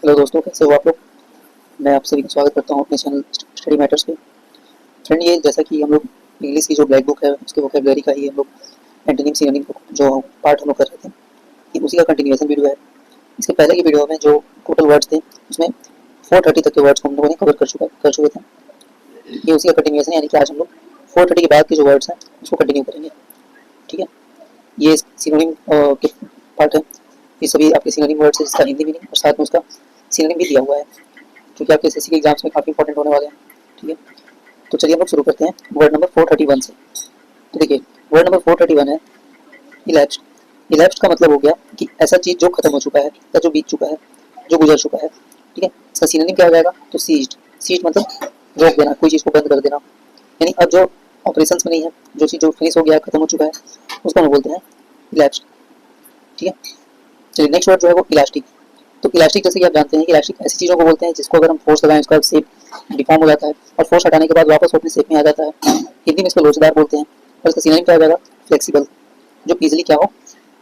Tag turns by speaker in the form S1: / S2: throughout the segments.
S1: Hello दोस्तों, कैसे हो आप लोग। मैं आप सभी का स्वागत करता हूँ अपने चैनल स्टडी मैटर्स पे। फ्रेंड, ये जैसा कि हम लोग इंग्लिश की जो ब्लैक बुक है उसके वोकैबुलरी का ही हम लोग एंटोनिम सिनोनिम जो पार्ट हम लोग कर रहे थे, ये उसी का कंटिन्यूएशन वीडियो है। इसके पहले की वीडियो में जो टोटल वर्ड्स थे उसमें 430 तक के वर्ड्स को हम लोगों ने कवर कर चुके थे। ये उसी का कंटिन्यूएशन, यानी कि आज हम लोग 430 के बाद के जो वर्ड्स हैं उसको कंटिन्यू करेंगे। ठीक है, ये सिनोनिम के पार्ट है। ये सभी आपके सिनोनिम वर्ड्स है जिसका हिंदी मीनिंग और साथ में उसका सिनोनिम भी दिया हुआ है, क्योंकि आपके एसएससी के एग्जाम्स में काफ़ी इंपॉर्टेंट होने वाले हैं। ठीक है, तो चलिए हम लोग शुरू करते हैं वर्ड नंबर 431 से। तो देखिए, वर्ड नंबर 431 है इलैप्स्ड। इलैप्स्ड का मतलब हो गया कि ऐसा चीज़ जो खत्म हो चुका है या जो बीत चुका है, जो गुजर चुका है। ठीक है, इसका सिनोनिम क्या हो जाएगा, तो सीज्ड। सीज्ड मतलब रोक देना, कोई चीज़ को बंद कर देना, यानी अब जो ऑपरेशंस में नहीं है, जो चीज़ जो फिनिश हो गया है, खत्म हो चुका है, उसको हम बोलते हैं इलैप्स्ड। ठीक है, चलिए नेक्स्ट वर्ड जो है वो इलास्टिक। तो इलास्टिक, जैसे कि आप जानते हैं कि इलास्टिक ऐसी चीज़ों को बोलते हैं जिसको अगर हम फोर्स लगाएं उसका शेप डिफॉर्म हो जाता है और फोर्स हटाने के बाद वापस अपने शेप में आ जाता है। हिंदी में इसको लोचदार बोलते हैं। और इसका सिनोनिम क्या हो जाएगा, फ्लेक्सिबल, जो इजीली क्या हो,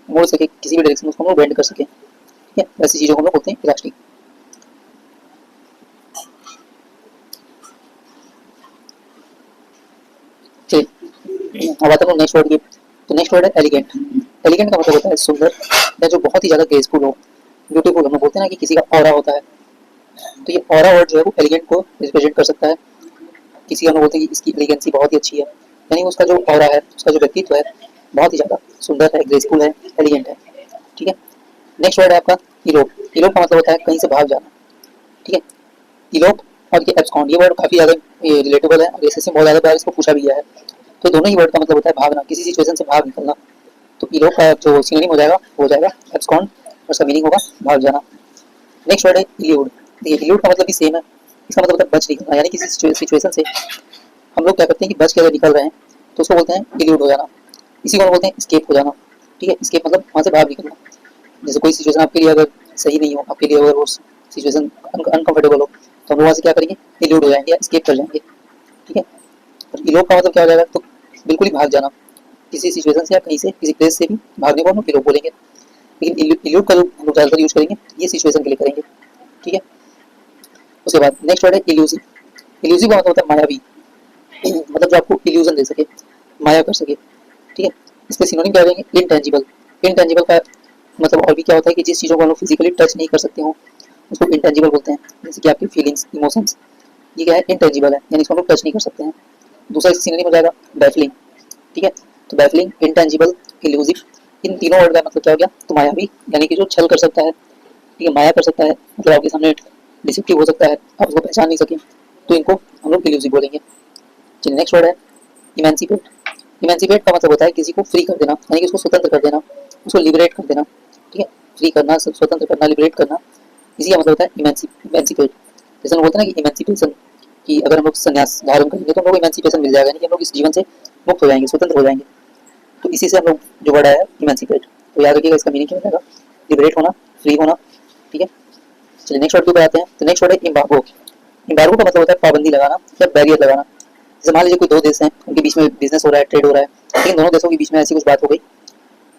S1: मोड़ सके, किसी भी डायरेक्शन में उसको हम लोग बेंड कर सके। ठीक है, ऐसी चीज़ों को हम लोग बोलते हैं इलास्टिक। चलिए अब आता हूँ नेक्स्ट वर्ड की। तो नेक्स्ट वर्ड है एलिगेंट। एलिगेंट का मतलब होता है सुंदर या जो बहुत ही ज़्यादा ग्रेसफुल हो, ब्यूटीफुल। हम लोग बोलते हैं ना कि किसी का ऑरा होता है, तो ये ऑरा वर्ड जो है वो एलिगेंट को रिप्रेजेंट कर सकता है। किसी का हम बोलते हैं कि इसकी एलिगेंसी बहुत ही अच्छी है, यानी उसका जो ऑरा है, उसका जो व्यक्तित्व है, बहुत ही ज़्यादा सुंदर है, ग्रेसफुल है, एलिगेंट है। ठीक है, नेक्स्ट वर्ड है आपका इलोप। इलोप का मतलब होता है कहीं से भाग जाना। ठीक है, इलोप और ये एब्सकॉन्ड, ये वर्ड काफ़ी ज़्यादा रिलेटेबल है और एसएससी में बहुत ज़्यादा बार इसको पूछा भी गया है। तो दोनों ही वर्ड का मतलब होता है भागना, किसी सिचुएशन से भाग निकलना। तो इलोप का जो सिनोनिम हो जाएगा एब्सकॉन्ड, और उसका मीनिंग होगा भाग जाना। नेक्स्ट वर्ड है इल्यूड। देखिए, इल्यूड का मतलब भी सेम है। इसका मतलब होता है बच निकलना, यानी किसी सिचुएशन से हम लोग क्या करते हैं कि बच के अगर निकल रहे हैं तो उसको बोलते हैं इल्यूड हो जाना। इसी को हम बोलते हैं स्केप हो जाना। ठीक है, स्केप मतलब वहाँ से बाहर निकलना। जैसे कोई सिचुएशन आपके लिए अगर सही नहीं हो, आपके लिए अगर वो सिचुएशन अनकंफर्टेबल हो, तो हम लोग वहाँ से क्या करेंगे, इल्यूड हो जाएंगे या स्केप कर जाएंगे। ठीक है, और इलोप का मतलब क्या हो जाएगा, तो बिल्कुल ही भाग जाना, किसी सिचुएशन से या कहीं से, किसी प्लेस से भी भागने को हम लोग इलोप बोलेंगे। लेकिन इल्यूड का जो हम लोग ज़्यादातर यूज करेंगे ये सिचुएशन के लिए करेंगे। ठीक है, उसके बाद नेक्स्ट वर्ड है इल्यूसिव। इल्यूसिव का मतलब होता है मायावी, मतलब जो आपको इल्यूजन दे सके, माया कर सके। ठीक है, इसके सिनोनिम क्या हो जाएंगे, इनटेंजिबल। इनटेंजिबल का मतलब और भी क्या होता है कि जिस चीज़ों को हम लोग फिजिकली टच नहीं कर सकते हो उसको इंटेंजिबल बोलते हैं। जैसे कि आपकी फीलिंग्स, इमोशंस, ये क्या है, इंटेंजिबल है, यानी इसको हम लोग टच नहीं कर सकते हैं। दूसरा सिनोनिम हो जाएगा बैफलिंग। ठीक है, तो बैफलिंग, इंटेंजिबल, इल्यूसिव, इन तीनों वर्ड का मतलब क्या हो गया, तो मायावी, यानी कि जो छल कर सकता है। ठीक है, माया कर सकता है, मतलब आपके सामने डिसेप्टिव हो सकता है, आप उसको पहचान नहीं सके, तो इनको हम लोग इल्यूसिव बोलेंगे। चलिए नेक्स्ट वर्ड है इमेंसिपेट। इमेंसिपेट का मतलब होता है किसी को फ्री कर देना, यानी कि उसको स्वतंत्र कर देना, उसको लिबरेट कर देना। ठीक है, फ्री करना, स्वतंत्र करना, लिबरेट करना, इसी का मतलब होता है इमेंसिपेट। जैसे हम बोलते हैं ना कि इमेंसिपेशन, कि अगर हम लोग संन्यास धारण करेंगे तो हम लोग इमेंसिपेशन मिल जाएगा, यानी कि हम लोग इस जीवन से मुक्त हो जाएंगे, स्वतंत्र हो जाएंगे। तो इसी से हम लोग जो वर्ड आया है इमेंसिपेट, तो याद रखिएगा इसका मीनिंग क्या हो जाएगा, लिबरेट होना, फ्री होना। ठीक है, चलिए नेक्स्ट वर्ड के ऊपर आते हैं। तो नेक्स्ट वर्ड है इम्बार्गो। इम्बार्गो का मतलब होता है पाबंदी लगाना या बैरियर लगाना। जैसे मान लीजिए कोई दो देश हैं, उनके बीच में बिजनेस हो रहा है, ट्रेड हो रहा है, लेकिन दोनों देशों के बीच में ऐसी कुछ बात हो गई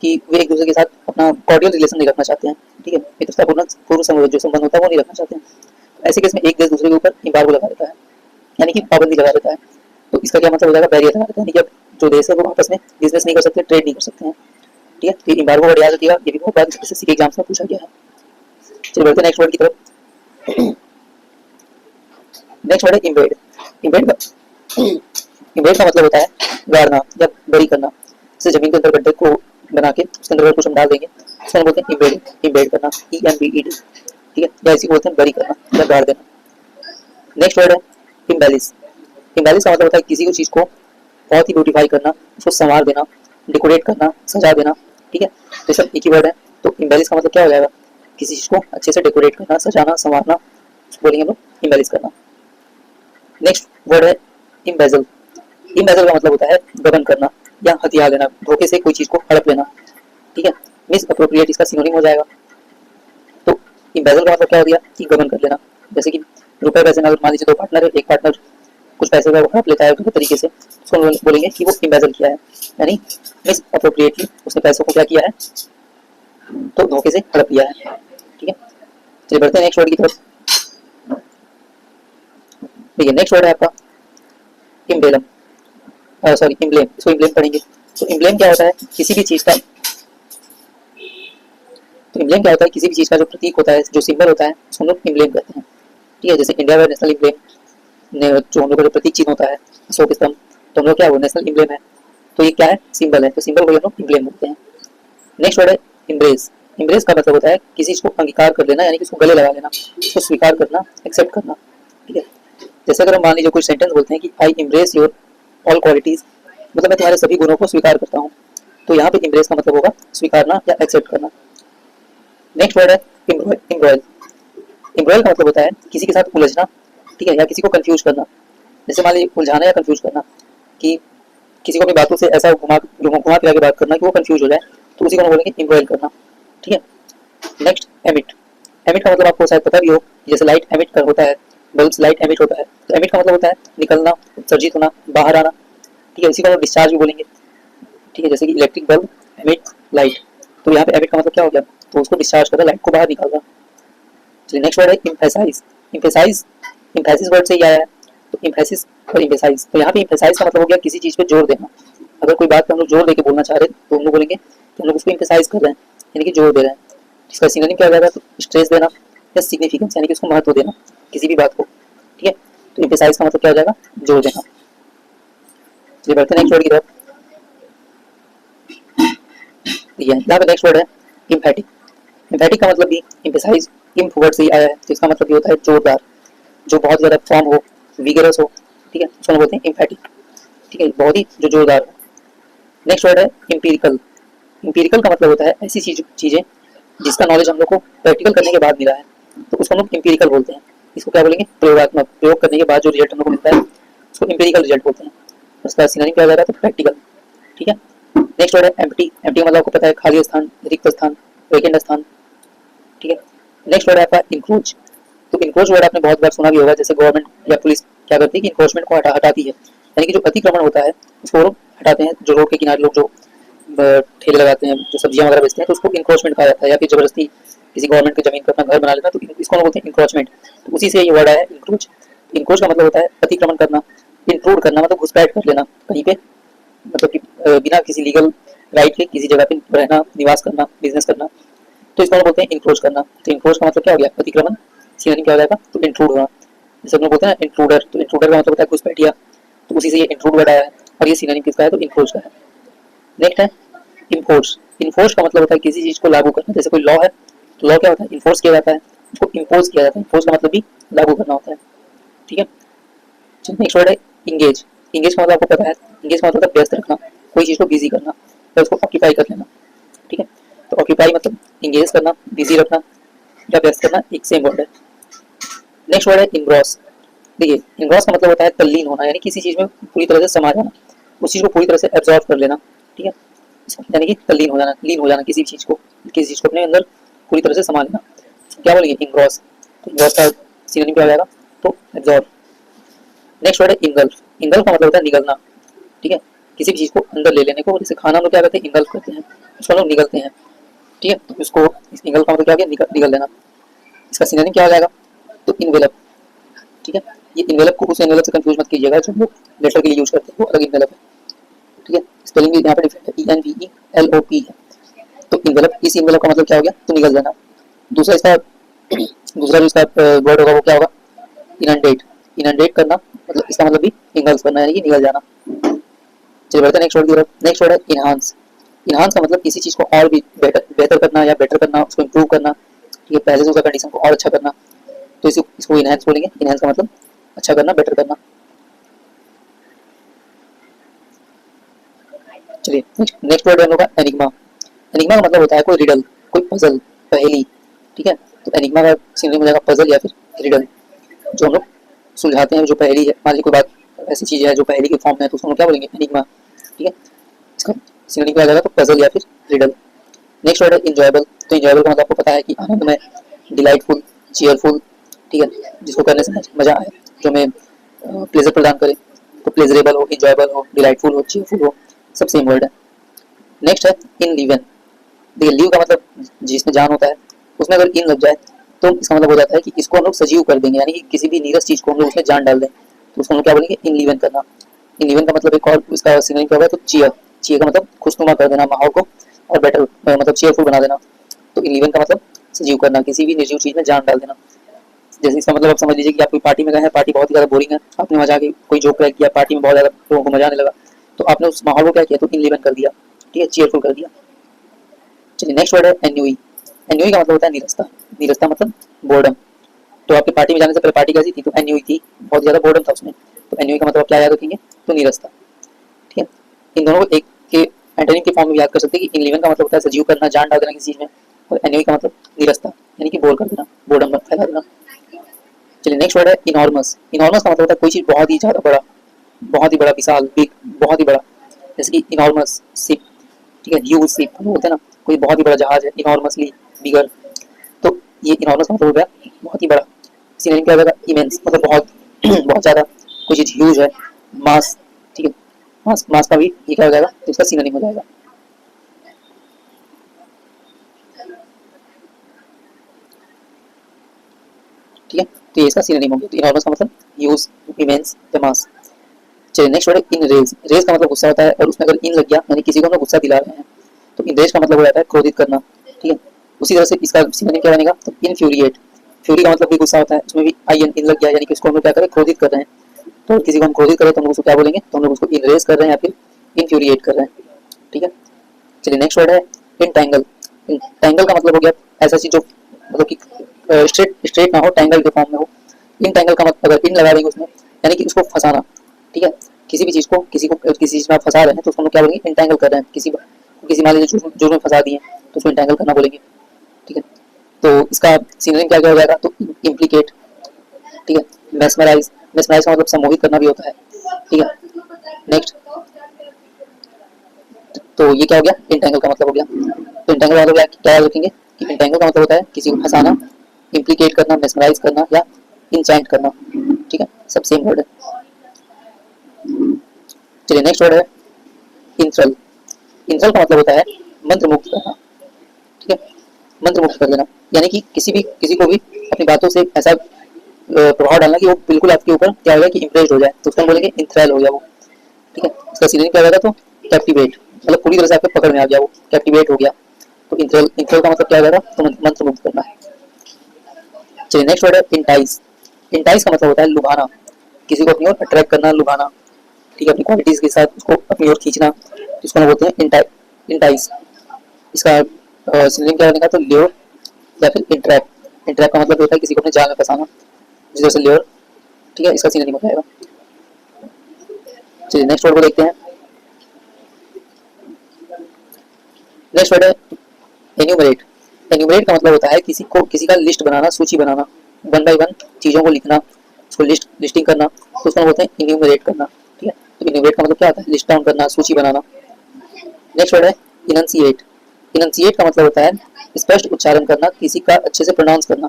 S1: कि वे एक दूसरे के साथ अपना कॉर्डियल रिलेशन नहीं रखना चाहते हैं। ठीक है, मित्रतापूर्ण पूर्व जो संबंध होता है वो नहीं रखना चाहते हैं। ऐसे केस में एक देश दूसरे के ऊपर इम्बार्गो लगा देता है, यानी कि पाबंदी लगा देता है। तो इसका क्या मतलब हो जाएगा, बैरियर लगा देता है, यानी कि अब जो देश है वो आपस में बिजनेस नहीं कर सकते, ट्रेड नहीं कर सकते हैं। ठीक है, तो इम्बार्गो वर्ड याद रखिएगा, ये भी बहुत बार एसएससी के एग्जाम्स में पूछा गया है। चलिए बढ़ते हैं नेक्स्ट वर्ड की तरफ। नेक्स्ट वर्ड है इम्बेड। इम्बेड का इम्बेड का मतलब होता है गाड़ना या बरी करना। जैसे जमीन के अंदर गड्ढे को बना के उसके अंदर कुछ हम डाल देंगे, उसको हम बोलते हैं इम्बेड, इम्बेड करना, EMBED। ठीक है, या इसी को बोलते हैं बरी करना या गाड़ देना। नेक्स्ट वर्ड है इम्बेलिश। इम्बेलिश का मतलब होता है किसी को चीज़ को बहुत ही ब्यूटीफाई करना, उसको संवार देना, डेकोरेट करना, सजा देना। ठीक है, तो सब एक ही वर्ड है। तो इम्बेलिश का मतलब क्या हो जाएगा, किसी चीज़ को अच्छे से डेकोरेट करना, सजाना, संवारना, उसको बोलेंगे हम लोग इम्बेलिश करना। नेक्स्ट वर्ड है इम्बेजल। इम्बेजल का मतलब होता है गबन करना या हथिया लेना, धोखे से कोई चीज़ को हड़प लेना। ठीक है, मिस अप्रोप्रिएट इसका सिनोनिम हो जाएगा। तो इम्बेजल का मतलब क्या हो गया कि गबन कर लेना। जैसे कि रुपए पैसे में अगर मान लीजिए दो पार्टनर है, एक पार्टनर कुछ पैसे का हड़प लेता है गलत तरीके से, उसको बोलेंगे कि वो इम्बेजल किया है, यानी मिस अप्रोप्रिएटली उसने पैसों को क्या किया है, तो धोखे से हड़प लिया है। ठीक है, चलिए बढ़ते हैं नेक्स्ट वर्ड की तरफ। देखिए नेक्स्ट वर्ड है आपका इम्बेलम, सॉरी इम्ब्लेम, इसको इम्ब्लेम पढ़ेंगे। तो इम्ब्लेम क्या होता है, किसी भी चीज का, तो इम्ब्लेम क्या होता है, किसी भी चीज का जो प्रतीक होता है, जो सिंबल होता है, उसको हम लोग इम्ब्लेम कहते हैं। ठीक है, जैसे इंडिया का नेशनल इम्ब्लेम, जो हम लोग का जो प्रतीक चिन्ह होता है अशोक स्तंभ, तो हम लोग क्या है वो नेशनल इम्ब्लेम है, तो ये क्या है, सिंबल है, तो सिंबल को हम लोग इम्ब्लेम बोलते हैं। नेक्स्ट वर्ड है इम्ब्रेस। इम्ब्रेस का मतलब होता है किसी चीज को अंगीकार कर लेना, यानी कि उसको गले लगा लेना, उसको स्वीकार करना, एक्सेप्ट करना। ठीक है, जैसे अगर हम मान लीजिए कोई सेंटेंस बोलते हैं कि आई इम्ब्रेस योर ऑल क्वालिटीज, मतलब मैं तुम्हारे सभी गुणों को स्वीकार करता हूँ, तो यहाँ पे इम्ब्रेस का मतलब होगा स्वीकारना या एक्सेप्ट करना। नेक्स्ट वर्ड है इम्ब्रॉयल। इम्ब्रॉयल का मतलब होता है किसी के साथ उलझना, ठीक है, या किसी को कंफ्यूज करना। जैसे मान लीजिए उलझाना या कंफ्यूज करना, कि किसी को अपनी बातों से ऐसा घुमा फिरा के बात करना कि वो कंफ्यूज हो जाए, तो उसी को हम बोलेंगे इम्ब्रॉयल करना। ठीक है, नेक्स्ट एमिट। एमिट का मतलब आपको शायद पता भी हो, जैसे लाइट एमिट कर होता है, बल्ब लाइट एमिट होता है, तो एमिट का मतलब होता है निकलना, उत्सर्जित होना, बाहर आना। ठीक है, इसी को हम डिस्चार्ज भी बोलेंगे। ठीक है, जैसे कि इलेक्ट्रिक बल्ब एमिट लाइट, तो यहाँ पे एमिट का मतलब क्या हो गया, तो उसको डिस्चार्ज कर रहा है, लाइट को बाहर निकाल रहा है। चलिए नेक्स्ट वर्ड है इम्फेसाइज। इम्फेसाइज इम्फेसिस वर्ड से ही आया है, तो इम्फेसिस और इम्फेसाइज, तो यहाँ पे इम्फेसाइज का मतलब हो गया किसी चीज पे जोर देना। अगर कोई बात पे हम लोग जोर देके बोलना चाह रहे हैं तो हम लोग बोलेंगे कि हम लोग उसको इम्फेसाइज कर रहे हैं, यानी कि जोर दे रहे हैं। इसका सिनोनिम क्या हो जाएगा, तो स्ट्रेस देना या सिग्निफिकेंस, यानी कि उसको महत्व देना किसी भी बात को। ठीक है, तो इम्फेसाइज का मतलब क्या हो जाएगा, जोर देना। चलिए बढ़ते हैं नेक्स्ट वर्ड की तरफ। यहाँ पे नेक्स्ट वर्ड है इम्फेटिक। इम्फेटिक का मतलब भी इम्फेसाइज इम्फ वर्ड से ही आया है, तो इसका मतलब ये होता है जोरदार, जो बहुत ज्यादा फॉर्म हो, विगरस हो। ठीक है, उसको बोलते हैं इम्फेटिक। ठीक है, बहुत ही जो जोरदार हो। नेक्स्ट वर्ड है इम्पीरिकल। इम्पीरिकल का मतलब होता है ऐसी चीजें जिसका नॉलेज हम लोग को प्रैक्टिकल करने के बाद मिला है, तो उसको हम लोग इम्पीरिकल बोलते हैं। इसको क्या बोलेंगे, प्रयोगात्मक, प्रयोग करने के बाद जो रिजल्ट हम लोग को मिलता है उसको इम्पीरिकल रिजल्ट बोलते हैं। उसका सिनोनिम क्या हो जाएगा, तो प्रैक्टिकल। ठीक है, नेक्स्ट वर्ड है एम्प्टी। एम्प्टी मतलब आपको पता है खाली स्थान, रिक्त स्थान, वैकेंट स्थान। ठीक है, नेक्स्ट वर्ड है आपका इंक्रोच। तो इंक्रोच वर्ड आपने बहुत बार सुना भी होगा, जैसे गवर्नमेंट या पुलिस क्या करती है कि इंक्रोचमेंट को हटाती है, यानी कि जो अतिक्रमण होता है उसको लोग हटाते हैं। जो रोड के किनारे लोग जो ठेले लगाते हैं, जो सब्जियां वगैरह बेचते हैं, तो उसको इंक्रोचमेंट कहा जाता है, या फिर जबरदस्ती किसी गवर्नमेंट की जमीन पर अपना घर बना लेना, तो इसको हम बोलते हैं इंक्रोचमेंट। तो उसी से ये वर्ड आया है इंक्रोच। इंक्रोच का मतलब होता है अतिक्रमण करना, इंट्रूड करना, मतलब घुसपैठ कर लेना कहीं पे, मतलब कि बिना किसी लीगल राइट के किसी जगह पे रहना, निवास करना, बिजनेस करना, तो इसको हम बोलते हैं इंक्रोच करना। तो इंक्रोच का मतलब क्या हो गया, अतिक्रमण। सिनोनिम क्या हो जाएगा, तो इंट्रूड होना। जैसे हम लोग बोलते हैं ना इंट्रूडर, तो इंट्रूडर का मतलब होता है घुसपैठिया, तो उसी से ये इंट्रूड वर्ड आया है, और ये सिनोनिम किसका है, तो इंक्रोच का है। नेक्स्ट है इन्फोर्स। इन्फोर्स का मतलब होता है किसी चीज को लागू करना। जैसे कोई लॉ है, तो लॉ क्या होता है, इन्फोर्स किया जाता है, उसको इम्पोज किया जाता है। इन्फोर्स का मतलब भी लागू करना होता है। ठीक है, नेक्स्ट वर्ड है इंगेज। इंगेज का मतलब आपको पता है, इंगेज का मतलब होता है व्यस्त रखना, कोई चीज को बिजी करना, या उसको ऑक्यूपाई कर लेना। ठीक है, तो ऑक्यूपाई मतलब इंगेज करना, बिजी रखना या व्यस्त करना, एक सेम वर्ड है। नेक्स्ट वर्ड है इनग्रॉस। देखिए इनग्रॉस का मतलब होता है तल्लीन होना, यानी किसी चीज में पूरी तरह से समा जाना, उस चीज को पूरी तरह से एब्जॉर्ब कर लेना। ठीक है, यानी कि तल्लीन हो जाना, लीन हो जाना किसी चीज को, किसी चीज को अपने अंदर पूरी तरह से समा लेना, क्या बोलेंगे, इंग्रॉस। तो इंग्रॉस का सिनोनिम क्या हो जाएगा, तो एब्जॉर्ब। नेक्स्ट वर्ड है इंगल्फ। इंगल्फ का मतलब होता है निगलना। ठीक है, किसी भी चीज को अंदर ले लेने को, जैसे खाना हम लोग क्या करते हैं, इंगल्फ करते हैं, उसको हम लोग निगलते हैं। ठीक है, तो इसको इंगल्फ का मतलब क्या हो गया, निगल लेना। इसका सिनोनिम क्या हो जाएगा, तो इनवेलप। ठीक है, ये इनवेलप को उस एनवेलप से कंफ्यूज मत कीजिएगा जो लोग लेटर के लिए यूज करते हैं, वो अलग इनवेलप है। ठीक है, स्पेलिंग भी यहाँ पे डिफरेंट है, ENVELOP है। तो इनवेलप, इस इनवेलप का मतलब क्या हो गया, तो निगल जाना। दूसरा इसका दूसरा जो इसका वर्ड होगा वो क्या होगा, इनंडेट। इनंडेट करना, मतलब इसका मतलब भी इंगल्फ करना, यानी कि निगल जाना। चलिए बढ़ते हैं नेक्स्ट वर्ड की तरफ। नेक्स्ट वर्ड है इनहांस। इनहांस का मतलब किसी चीज को और भी बेहतर करना या बेटर करना, उसको इम्प्रूव करना। ठीक है, पहले से उसका कंडीशन को और अच्छा करना, तो इसको इनहांस बोलेंगे। इनहांस का मतलब अच्छा करना, बेटर करना। चलिए नेक्स्ट वर्ड हम लोग का एनिग्मा। एनिग्मा का मतलब होता है कोई रिडल, कोई पजल, पहेली। ठीक है, तो एनिग्मा का सिनोनिम हो जाएगा पजल या फिर रिडल, जो हम लोग सुलझाते हैं, जो पहेली है। मान लीजिए कोई बात ऐसी चीज है जो पहेली के फॉर्म में है, तो उसको हम लोग क्या बोलेंगे, एनिग्मा। ठीक है, इसका सिनोनिम क्या हो जाएगा, तो पजल या फिर रिडल। नेक्स्ट वर्ड है इंजॉयबल। तो इंजॉयबल का मतलब आपको पता है कि आनंदमय, डिलाइटफुल, चीयरफुल। ठीक है, जिसको करने से मजा आए, जो हमें प्लेजर प्रदान करे, तो प्लेजरेबल हो, इंजॉयबल हो, डिलाइटफुल हो, चीयरफुल हो, सब सेम वर्ड है। नेक्स्ट है इन लिवन। देखिए लीव का मतलब जिसमें जान होता है, उसमें अगर इन लग जाए तो इसका मतलब हो जाता है कि इसको हम लोग सजीव कर देंगे, यानी कि किसी भी नीरस चीज को हम लोग उसमें जान डाल दें, तो उसको हम लोग क्या बोलेंगे, इनलिवन करना। इनलिवन का मतलब एक और इसका सिनोनिम क्या होगा, तो चीयर। चीयर का मतलब खुशनुमा कर देना माहौल को, और बेटर मतलब चीयरफुल बना देना। तो इनलिवन का मतलब सजीव करना, किसी भी निर्जीव चीज में जान डाल देना। जैसे इसका मतलब आप समझ लीजिए कि आप कोई पार्टी में गए हैं, पार्टी बहुत ही ज्यादा बोरिंग है, आपने मजा के कोई जोक क्रैक किया, पार्टी में बहुत ज्यादा लोगों को मजा आने लगा, तो आपने उस माहौल को क्या किया, तो इनलिवन कर दिया, ठीक है, चीयरफुल कर दिया। चलिए नेक्स्ट वर्ड है एन्यूई। एन्यूई का मतलब होता है निरस्ता। निरस्ता मतलब बोर्डम। तो आपकी पार्टी में जाने से पहले पार्टी कैसी थी, तो एन्यूई थी, बहुत ज्यादा बोर्डम था उसमें, तो एन्यूई का मतलब क्या याद रखेंगे, तो निरस्ता, ठीक है। इन दोनों को एक के एंटोनिम के फॉर्म में याद कर सकते हैं कि इनलिवन का मतलब होता है सजीव करना, जान डाल देना किसी चीज में, और एन्यूई का मतलब निरस्ता, यानी कि बोर कर देना, बोर्डम फैला देना। चलिए नेक्स्ट वर्ड है इनॉर्मस। इनॉर्मस का मतलब होता है कोई चीज बहुत ही ज्यादा बड़ा, बहुत ही बड़ा, विशाल, बिग, बहुत ही बड़ा। जैसे कि इनॉर्मस शिप, ठीक है, ह्यूज शिप बोलते हैं ना, कोई बहुत ही बड़ा जहाज है, इनॉर्मसली बिगर। तो ये इनॉर्मस का मतलब हो गया बहुत ही बड़ा। सिनोनिम क्या हो जाएगा, इमेंस, मतलब बहुत बहुत ज्यादा, कोई चीज ह्यूज है। मास, ठीक है, मास, मास का भी ये क्या हो जाएगा, तो इसका सिनोनिम हो जाएगा। ठीक है, तो ये इसका सिनोनिम हो गया। तो इनॉर्मस का मतलब ह्यूज, इमेंस या मास। चलिए नेक्स्ट वर्ड है इन रेज। रेज का मतलब गुस्सा होता है, और उसमें अगर इन लग गया यानी किसी को हम लोग गुस्सा दिला रहे हैं, तो इन रेज का मतलब हो जाता है क्रोधित करना, ठीक है। उसी तरह से इसका सिनोनिम क्या बनेगा, तो इनफ्यूरिएट। फ्यूरी का मतलब भी गुस्सा होता है, उसमें भी आई एन इन लग गया, यानी कि उसको हम लोग क्या करें, क्रोधित कर रहे हैं। तो किसी को हम क्रोधित करें तो हम लोग उसको क्या बोलेंगे, तो हम लोग उसको इनरेज कर रहे हैं या फिर इनफ्यूरिएट कर रहे हैं, ठीक है। चलिए नेक्स्ट वर्ड है इंटैंगल। इंटैंगल का मतलब हो गया ऐसा चीज जो मतलब कि स्ट्रेट स्ट्रेट ना हो, टैंगल के फॉर्म में हो। इंटैंगल का मतलब अगर इन लगा देंगे उसमें, यानी कि उसको फंसाना, ठीक है। किसी भी चीज को किसी चीज में आप फंसा रहे हैं, तो उसको हम लोग क्या बोलेंगे, इंटैंगल कर रहे हैं। किसी मान लीजिए जुर्म में फंसा दिए, तो उसको इंटैंगल करना बोलेंगे, ठीक है। तो इसका सिनोनिम क्या क्या हो जाएगा, तो इम्प्लीकेट, ठीक है। मेस्मराइज, मेस्मराइज का मतलब सम्मोहित करना भी होता है, ठीक है। नेक्स्ट, तो ये क्या हो गया, इंटैंगल का मतलब हो गया। तो इंटैंगल का मतलब क्या याद रखेंगे, कि इंटैंगल का मतलब होता है किसी को फंसाना, इम्प्लीकेट करना, मेस्मराइज करना या इंचैंट करना, ठीक है, सब सेम वर्ड है। चलिए नेक्स्ट वर्ड है इंथ्रल। इंथ्रल का मतलब होता है मंत्र मुक्त करना, ठीक है, मंत्र मुक्त कर देना, यानी कि किसी को भी अपनी बातों से ऐसा प्रभाव डालना कि वो बिल्कुल आपके ऊपर क्या हो जाए, कि इम्प्रेस्ड हो जाए, तो उसको हम बोलेंगे इंथ्रल हो गया वो, ठीक है। इसका सिनोनिम क्या होगा, तो कैप्टिवेट, मतलब पूरी तरह से आपके पकड़ में आ गया, वो कैप्टिवेट हो गया। तो इंथ्रल, इंथ्रल का मतलब क्या होगा, तो मंत्र मुक्त करना। चलिए नेक्स्ट वर्ड है इंटाइस। इंटाइस का मतलब होता है लुभाना, किसी को अपनी ओर अट्रैक्ट करना, लुभाना, ठीक है, अपनी क्वालिटीज के साथ उसको अपनी ओर खींचना, जिसको हम बोलते हैं इंटाइस। इसका सिनोनिम क्या बनेगा, तो ल्योर या फिर इंट्रैप। इंट्रैप का मतलब होता है किसी को अपने जाल में फंसाना, जिस तरह से ल्योर, ठीक है, इसका सिनोनिम हो जाएगा। चलिए नेक्स्ट वर्ड को देखते हैं। नेक्स्ट वर्ड है एन्यूमरेट। एन्यूमरेट का मतलब होता है किसी का लिस्ट बनाना, सूची बनाना, वन बाय वन चीजों को लिखना, उसको लिस्टिंग करना, तो उसको बोलते हैं एन्यूमरेट करना, ठीक है। तो एन्यूमरेट का मतलब क्या होता है, लिस्ट डाउन करना, सूची बनाना। नेक्स्ट वर्ड है इनंसिएट। इनंसिएट का मतलब होता है स्पष्ट उच्चारण करना, किसी का अच्छे से प्रोनाउंस करना।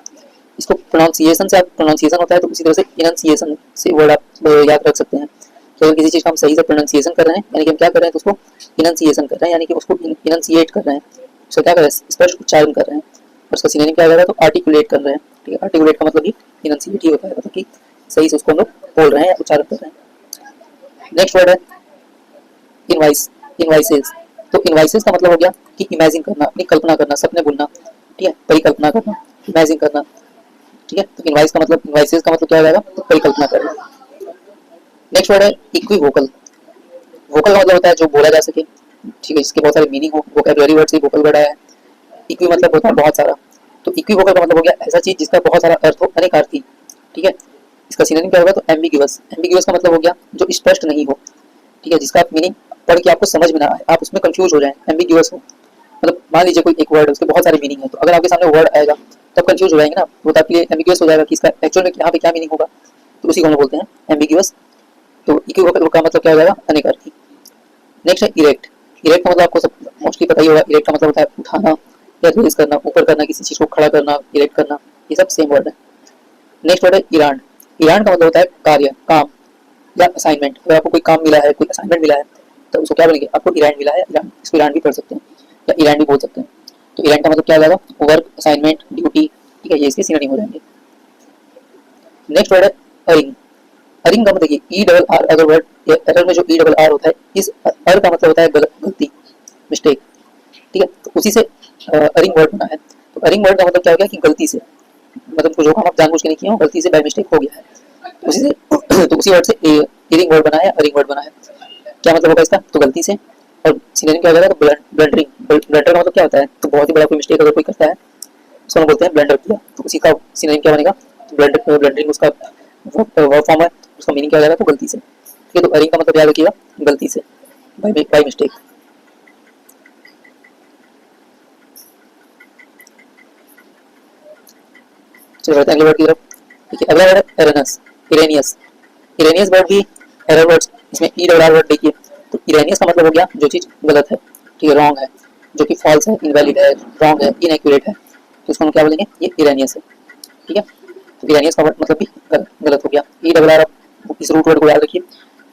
S1: इसको प्रोनाउंसिएशन से, आप प्रोनाउंसिएशन होता है तो उसी तरह से इनंसिएशन से वर्ड आप याद रख सकते हैं। तो अगर किसी चीज का हम सही से प्रोनाउंसिएशन कर रहे हैं, यानी कि हम क्या कर रहे हैं, तो उसको इनंसिएशन कर रहे हैं, यानी कि उसको इनंसिएट कर रहे हैं, उसको क्या कर रहे हैं, स्पष्ट उच्चारण कर रहे हैं। और उसका सिनोनिम क्या हो जाएगा, तो आर्टिकुलेट कर रहे हैं, ठीक है। आर्टिकुलेट का मतलब भी इनंसिएट ही होता है, मतलब कि सही से उसको हम लोग बोल रहे हैं या उच्चारण कर रहे हैं। नेक्स्ट वर्ड है इनवाइस। इनवाइसेस। तो इनवाइसेस का मतलब हो गया कि इमेजिन करना, अपनी कल्पना करना, सपने बुनना, ठीक है, परिकल्पना करना, इमेजिन करना, ठीक है। तो इनवाइस का मतलब, इनवाइसेस का मतलब क्या हो जाएगा, तो परिकल्पना करना। नेक्स्ट वर्ड है इक्विवोकल। वोकल का मतलब होता है जो बोला जा सके, ठीक है, इसके बहुत सारे मीनिंग हो, वोकैबुलरी वर्ड से वोकल वर्ड आया है। इक्वी मतलब होता है बहुत सारा, तो इक्विवोकल का मतलब हो गया ऐसा चीज जिसका बहुत सारा अर्थ हो, अनेक अर्थी, ठीक है। इसका सिनोनिम क्या होगा, तो एम्बिग्यूअस। एम्बिग्यूअस का मतलब हो गया जो स्पष्ट नहीं हो, ठीक है, जिसका मीनिंग पढ़ के आपको समझ में ना आए, आप उसमें कंफ्यूज हो जाए, एम्बिग्यूअस हो। मतलब मान लीजिए कोई एक वर्ड है, उसके बहुत सारे मीनिंग है, तो अगर आपके सामने वर्ड आएगा तब कंफ्यूज हो जाएंगे ना, वो तो आपके लिए एम्बिग्यूअस हो जाएगा कि इसका एक्चुअल में यहाँ पे क्या मीनिंग होगा, तो उसी को हम बोलते हैं एम्बिग्यूअस। तो इक्विवोकल का मतलब क्या हो जाएगा, अनेक अर्थी। नेक्स्ट है इरेक्ट। इरेक्ट का मतलब आपको सब मोस्टली पता ही होगा, इरेक्ट का मतलब होता है उठाना या रेज करना, ऊपर करना, किसी चीज को खड़ा करना, इरेक्ट करना, ये सब सेम वर्ड है। नेक्स्ट वर्ड है इरान। इरान का मतलब होता है कार्य, काम या असाइनमेंट। अगर आपको कोई काम मिला है, कोई असाइनमेंट मिला है, तो उसको क्या बोलेंगे, आपको ईरान मिला है, ईरान, इसको ईरान भी पढ़ सकते हैं या ईरान भी बोल सकते हैं। तो ईरान का मतलब क्या होगा, वर्क, असाइनमेंट, ड्यूटी, ठीक है, ये इसके सिनोनिम हो जाएंगे। नेक्स्ट वर्ड है अरिंग। अरिंग का मतलब देखिए ई डबल आर, अगर वर्ड एरर में जो ई डबल आर होता है, इस अर का मतलब होता है गलती, मिस्टेक, ठीक है। तो उसी से अरिंग वर्ड बना है। तो अरिंग वर्ड का मतलब क्या हो गया कि गलती से, मतलब जो काम आप जानबूझ के नहीं किए हो, गलती से बाय मिस्टेक हो गया है, उसी से तो उसी वर्ड से एरिंग वर्ड बना है, अरिंग वर्ड बना है। क्या मतलब होगा इसका, तो गलती से, और सिनोनिम क्या हो जाएगा, तो ब्लंडरिंग। ब्लंडर का मतलब क्या होता है, तो बहुत ही बड़ा कोई मिस्टेक अगर कोई करता है उसको हम बोलते हैं ब्लंडर किया, तो उसी का सिनोनिम क्या बनेगा, ब्लंडर, ब्लंडरिंग उसका वर्ब फॉर्म है, उसका मीनिंग क्या हो जाएगा, तो गलती से, ठीक है। तो अरिंग का मतलब याद रखिएगा, गलती से, बाय मिस्टेक। चलिए बढ़ते हैं अगले वर्ड की तरफ। ठीक है, अगला वर्ड है एरेनस, इरेनियस। इरेनियस वर्ड भी एरर वर्ड्स, इसमें ई डबल आर वर्ड देखिए, तो इरेनियस का मतलब हो गया जो चीज़ गलत है, ठीक है, रॉन्ग है, जो कि फॉल्स है, इनवैलिड है, रॉन्ग है, इनएक्यूरेट है, तो इसको हम क्या बोलेंगे, ये इरेनियस है, ठीक है। तो इरेनियस का मतलब भी गलत हो गया। ई डबल आर, इस रूट वर्ड को याद रखिए,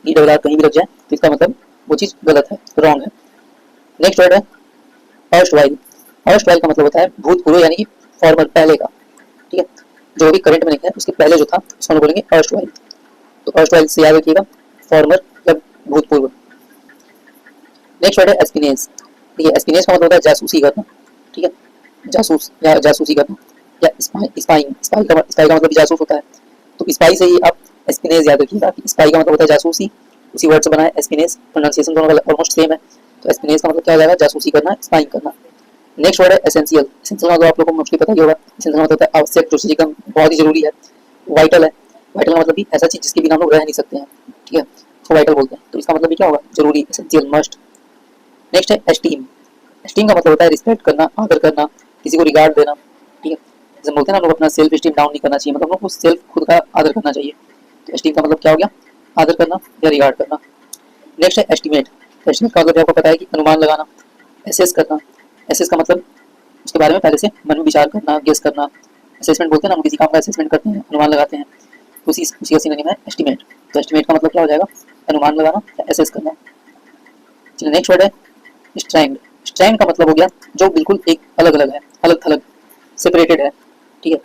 S1: ई डबल आर कहीं भी लग जाए तो इसका मतलब वो चीज़ गलत है, रॉन्ग है। नेक्स्ट वर्ड है अर्स्टवाइल। अर्स्टवाइल का मतलब होता है भूतपूर्व, यानी कि फॉर्मर, पहले का, ठीक है। जो भी करंट में नहीं है उसके पहले जो था उसको हम बोलेंगे अर्स्टवाइल। तो अर्स्टवाइल से याद रखिएगा, फॉर्मर या भूतपूर्व। नेक्स्ट वर्ड है एस्पिनेज। ठीक है, एस्पिनेज का मतलब होता है जासूसी करना, ठीक है, जासूस या जासूसी करना, या स्पाइंग। स्पाई का मतलब जासूस होता है, तो स्पाई से ही आप एस्पिनेज याद रखिएगा। स्पाई का मतलब होता है जासूसी, उसी वर्ड से बना है एस्पिनेज, प्रोनाउंसिएशन दोनों का ऑलमोस्ट सेम है। तो एस्पिनेज का मतलब क्या हो जाएगा, जासूसी करना, स्पाइंग करना। नेक्स्ट वर्ड है एसेंशियल। एसेंशियल मतलब आप लोगों को मोस्टली पता ही होगा, एसेंशियल मतलब होता है आवश्यक, जो चीज़ एकदम बहुत ही जरूरी है। वाइटल है, वाइटल का मतलब भी ऐसा चीज जिसके बिना हम लोग रह नहीं सकते हैं, ठीक है, उसको वाइटल बोलते हैं। तो इसका मतलब भी क्या होगा, जरूरी, एसेंशियल, मस्ट। नेक्स्ट है एस्टीम। एस्टीम का मतलब होता है रिस्पेक्ट करना, आदर करना, किसी को रिगार्ड देना, ठीक है। जैसे बोलते हैं ना हम लोग अपना सेल्फ स्टीम डाउन नहीं करना चाहिए, मतलब हम लोग को सेल्फ खुद का आदर करना चाहिए। तो एस्टीम का मतलब क्या हो गया, आदर करना या रिगार्ड करना। नेक्स्ट है एस्टिमेट। एस्टिमेट का मतलब आपको पता है कि अनुमान लगाना, एसेस करना। एसेस का मतलब उसके बारे में पहले से मन में विचार करना, गेस करना। असेसमेंट बोलते हैं ना, हम किसी काम का असेसमेंट करते हैं, अनुमान लगाते हैं, उसी का सिनोनिम है एस्टिमेट। तो एस्टिमेट का मतलब क्या हो जाएगा, अनुमान लगाना या एसेस करना। चलिए नेक्स्ट वर्ड है स्ट्रैंड। स्ट्रैंड का मतलब हो गया जो बिल्कुल एक अलग अलग है, अलग थलग, सेपरेटेड है, ठीक है।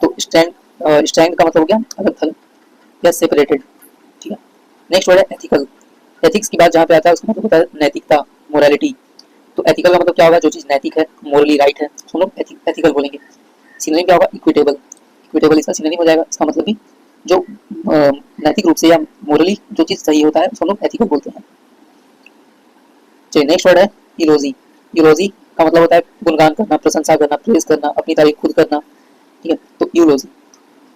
S1: तो स्ट्रैंड का मतलब हो गया अलग थलग या सेपरेटेड, ठीक है। नेक्स्ट वर्ड है एथिकल। एथिक्स की बात जहाँ पे आता है उसका मतलब होता है नैतिकता, मोरालिटी। तो एथिकल का मतलब क्या होगा, जो चीज़ नैतिक है, मोरली राइट है, तो हम लोग एथिकल बोलेंगे। सिनोनिम क्या होगा, इक्विटेबल। इक्विटेबल इसका सिनोनिम हो जाएगा। इसका मतलब भी जो नैतिक रूप से या मोरली जो चीज़ सही होता है उसको हम लोग एथिकल बोलते हैं। चलिए नेक्स्ट वर्ड है इलोजी। इलोजी का मतलब होता है गुणगान करना, प्रशंसा करना, प्रेज करना, अपनी तारीफ खुद करना, ठीक है। तो यूलोजी,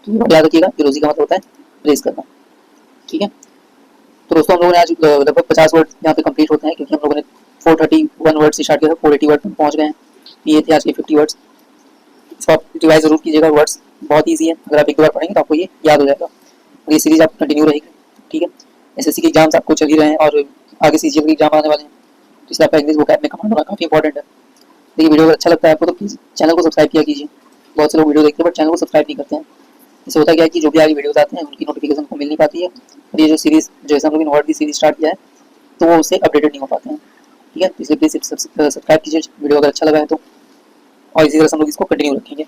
S1: तो ये याद रखिएगा, यूलोजी का मतलब होता है प्रेज करना, ठीक है। तो दोस्तों हम लोगों ने आज लगभग 50 वर्ड यहाँ पे कंप्लीट होते हैं, क्योंकि हम लोगों ने 431 वर्ड से स्टार्ट किया था, 480 वर्ड तक पहुँच गए हैं। ये थे आज के 50 वर्ड्स। इसको आप रिवाइज जरूर कीजिएगा, वर्ड्स बहुत ईजी है, अगर आप एक दो बार पढ़ेंगे तो आपको ये याद हो जाएगा, और ये सीरीज आप कंटिन्यू रहेगी, ठीक है। एसएससी के एग्जाम्स आपको चल ही रहे हैं, और आगे सीजीएल के एग्जाम आने वाले हैं, तो इसलिए आपका इंग्लिश वोकैब में कमांड होना काफ़ी इंपॉर्टेंट है। देखिए वीडियो अगर अच्छा लगता है आपको तो प्लीज़ चैनल को सब्सक्राइब किया कीजिए। बहुत से लोग वीडियो देखते हैं बट चैनल को सब्सक्राइब नहीं करते हैं। इससे होता क्या है कि जो भी आगे वीडियोस आते हैं उनकी नोटिफिकेशन को मिल नहीं पाती है, और ये जो सीरीज जैसे हम लोग ने वर्ड की सीरीज स्टार्ट किया है तो वो उससे अपडेटेड नहीं हो पाते हैं, ठीक है। तो इसलिए प्लीज़ सब्सक्राइब कीजिए वीडियो अगर अच्छा लगा है तो, और इसी तरह से हम लोग इसको कंटिन्यू रखेंगे।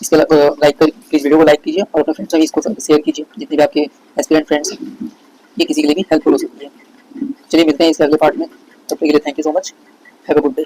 S1: इसके लाइक कर प्लीज़ वीडियो को लाइक कीजिए, और अपने फ्रेंड्स में इसको शेयर कीजिए, जितने भी आपके एस्पिरेंट फ्रेंड्स हैं, ये किसी के लिए भी हेल्पफुल हो सकती है। चलिए मिलते हैं इसके अगले पार्ट में, तब तक के लिए thank you so much, have a good day.